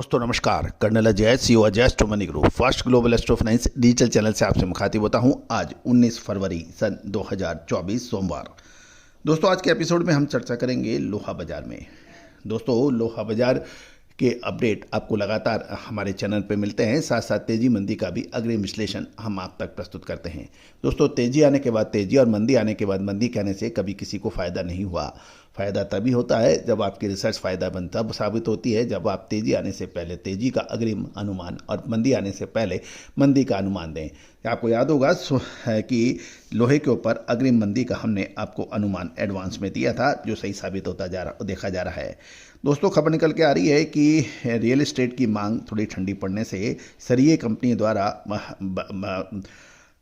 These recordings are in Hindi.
दोस्तों नमस्कार। Colonel Ajay, CEO Ajay astro money group first global astro finance digital channel से आपसे मुखातिब होता हूं। आज 19 फरवरी सन 2024 सोमवार। दोस्तों आज के एपिसोड में हम चर्चा करेंगे लोहा बाजार में। दोस्तों लोहा बाजार के अपडेट आपको लगातार हमारे चैनल पे मिलते हैं, साथ साथ तेजी मंदी का भी अग्रिम विश्लेषण हम आप तक प्रस्तुत करते हैं। दोस्तों तेजी आने के बाद तेजी और मंदी आने के बाद मंदी कहने से कभी किसी को फायदा नहीं हुआ। फायदा तभी होता है जब आपकी रिसर्च फायदा तब साबित होती है जब आप तेजी आने से पहले तेजी का अग्रिम अनुमान और मंदी आने से पहले मंदी का अनुमान दें। आपको याद होगा कि लोहे के ऊपर अग्रिम मंदी का हमने आपको अनुमान एडवांस में दिया था, जो सही साबित होता देखा जा रहा है। दोस्तों खबर निकल के आ रही है कि रियल एस्टेट की मांग थोड़ी ठंडी पड़ने से सरिये कंपनी द्वारा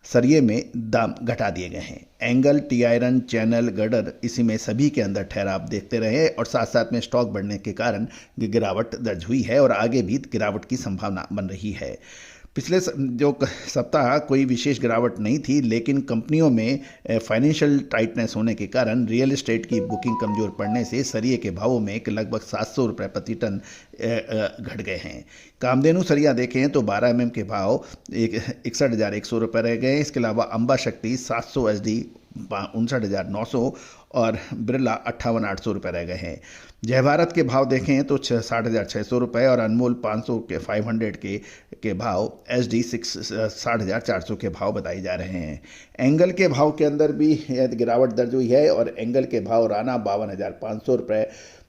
सरिये में दाम घटा दिए गए हैं। Angle, T iron, channel, girder इसी में सभी के अंदर ठहराव देखते रहे और साथ साथ में स्टॉक बढ़ने के कारण गिरावट दर्ज हुई है और आगे भी गिरावट की संभावना बन रही है। पिछले जो सप्ताह कोई विशेष गिरावट नहीं थी, लेकिन कंपनियों में फाइनेंशियल टाइटनेस होने के कारण रियल एस्टेट की बुकिंग कमज़ोर पड़ने से सरिये के भावों में लगभग 700 रुपये प्रति टन घट गए हैं। कामधेनु सरिया देखें तो 12 mm के भाव 61,100 रुपये रह गए हैं। इसके अलावा अंबा शक्ति 700 SD 59,900 और बिरला 58,800 रुपये रह गए हैं। जय भारत के भाव देखें तो 60,600 रुपये और अनमोल 500 के भाव SD 60,400 के भाव बताए जा रहे हैं। एंगल के भाव के अंदर भी गिरावट दर्ज हुई है और एंगल के भाव राना 52,500 रुपये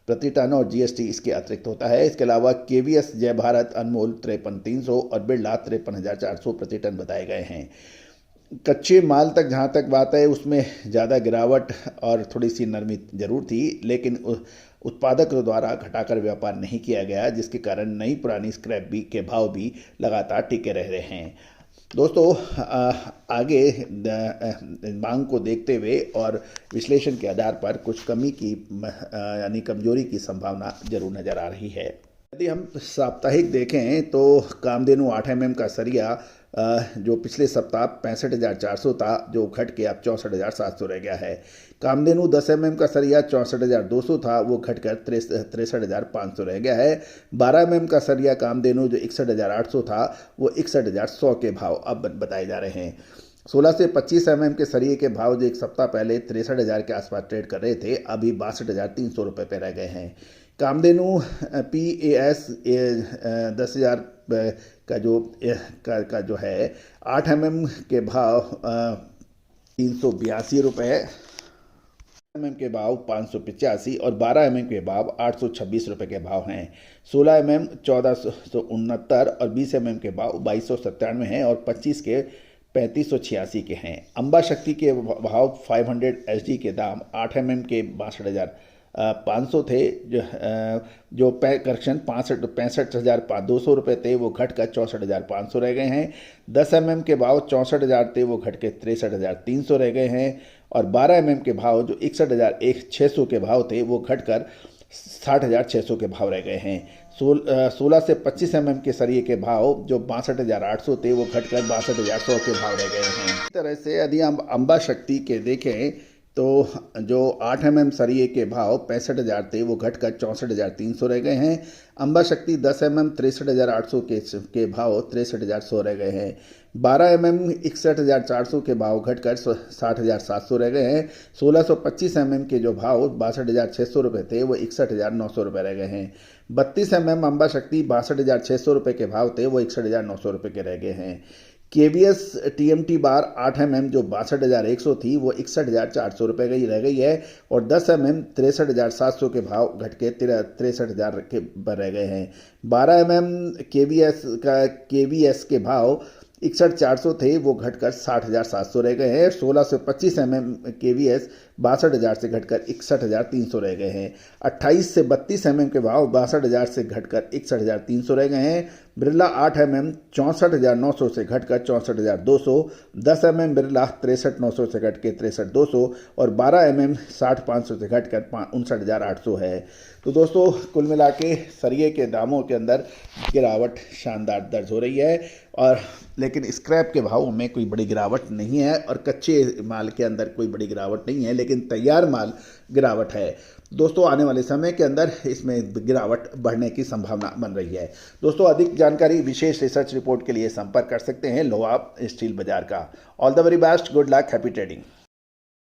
प्रति टन और GST इसके अतिरिक्त होता है। इसके अलावा KVS, जय भारत, अनमोल 53,300 और बिरला 53,400 प्रति टन बताए गए हैं। कच्चे माल तक जहाँ तक बात है उसमें ज़्यादा गिरावट और थोड़ी सी नरमी जरूर थी, लेकिन उत्पादकों द्वारा घटाकर व्यापार नहीं किया गया, जिसके कारण नई पुरानी स्क्रैप भी के भाव भी लगातार टिके रह रहे हैं। दोस्तों आगे मांग को देखते हुए और विश्लेषण के आधार पर कुछ कमी की यानी कमजोरी की संभावना जरूर नज़र आ रही है। यदि हम साप्ताहिक देखें तो कामधेनु 8 mm का सरिया जो पिछले सप्ताह 65,400 था, जो घट के अब 64,700 रह गया है। कामधेनु 10 mm का सरिया 64,200 था, वो घटकर 63,500 रह गया है। 12 mm का सरिया कामधेनु जो 61,800 था, वो 61,100 के भाव अब बताए जा रहे हैं। 16 से 25 mm के सरिये के भाव जो एक सप्ताह पहले 63,000 के आसपास ट्रेड कर रहे थे, अभी 62,300 रुपये पे रह गए हैं। कामधेनु PAS 10,000 का जो है 8 mm के भाव 382 रुपये, mm के भाव 585 और 12 mm के भाव 826 रुपये के भाव हैं। 16 mm 1469 और 20 mm के भाव 2297 हैं और 25 के 3586 के हैं। अंबा शक्ति के भाव 500 SD के दाम 8 mm के 62,500 थे, जो करेक्शन 65,200 रुपये थे, वो घटकर 64,500 रह गए हैं। 10 mm के भाव 64,000 थे, वो घट के 63,300 रह गए हैं और 12 mm के भाव जो 61,600 के भाव थे, वो घटकर 60,600 के भाव रह गए हैं। 16 से 25 mm के सरिये के भाव जो 62,800 थे, वो घटकर 62,100 के भाव रह गए हैं। इस तरह से यदि हम अंबा शक्ति के देखें तो जो 8 mm सरिये के भाव 65,000 थे, वो घटकर 64,300 रह गए हैं। अंबा शक्ति 10 mm 63,800 के भाव 63,100 रह गए हैं। 12 mm 61,400 के भाव घटकर 60,700 रह गए हैं। 1625 mm के जो भाव 62,600 रुपये थे, वो 61,900 रुपये रह गए हैं। 32 mm अंबा शक्ति 62,600 रुपये के भाव थे, वो 61,900 रुपये के रह गए हैं। KVS TMT बार 8 mm जो 62,100 थी, वो 61,400 रुपये की रह गई है और 10 mm 63,700 के भाव घट के 63,000 के पर रह गए हैं। 12 mm KVS के भाव 61,400 थे, वो घटकर 60,700 रह गए हैं। 16 से 25 mm KVS 62,000 से घटकर 61,300 रह गए हैं। 28 से 32 mm के भाव 62,000 से घटकर 61,300 रह गए हैं। बिरला 8 mm 64,900 से घटकर 64,200, 10 mm बिरला 63,900 से घट के 63,200 और 12 mm 60,500 से घटकर 59,800 है। तो दोस्तों कुल मिला के सरिये के दामों के अंदर गिरावट शानदार दर्ज हो रही है, और लेकिन स्क्रैप के भावों में कोई बड़ी गिरावट नहीं है और कच्चे माल के अंदर कोई बड़ी गिरावट नहीं है, लेकिन लेकिन तैयार माल गिरावट है। दोस्तों आने वाले समय के अंदर इसमें गिरावट बढ़ने की संभावना बन रही है। दोस्तों अधिक जानकारी विशेष रिसर्च रिपोर्ट के लिए संपर्क कर सकते हैं लोहा स्टील बाजार का। All the very best, good luck, happy trading.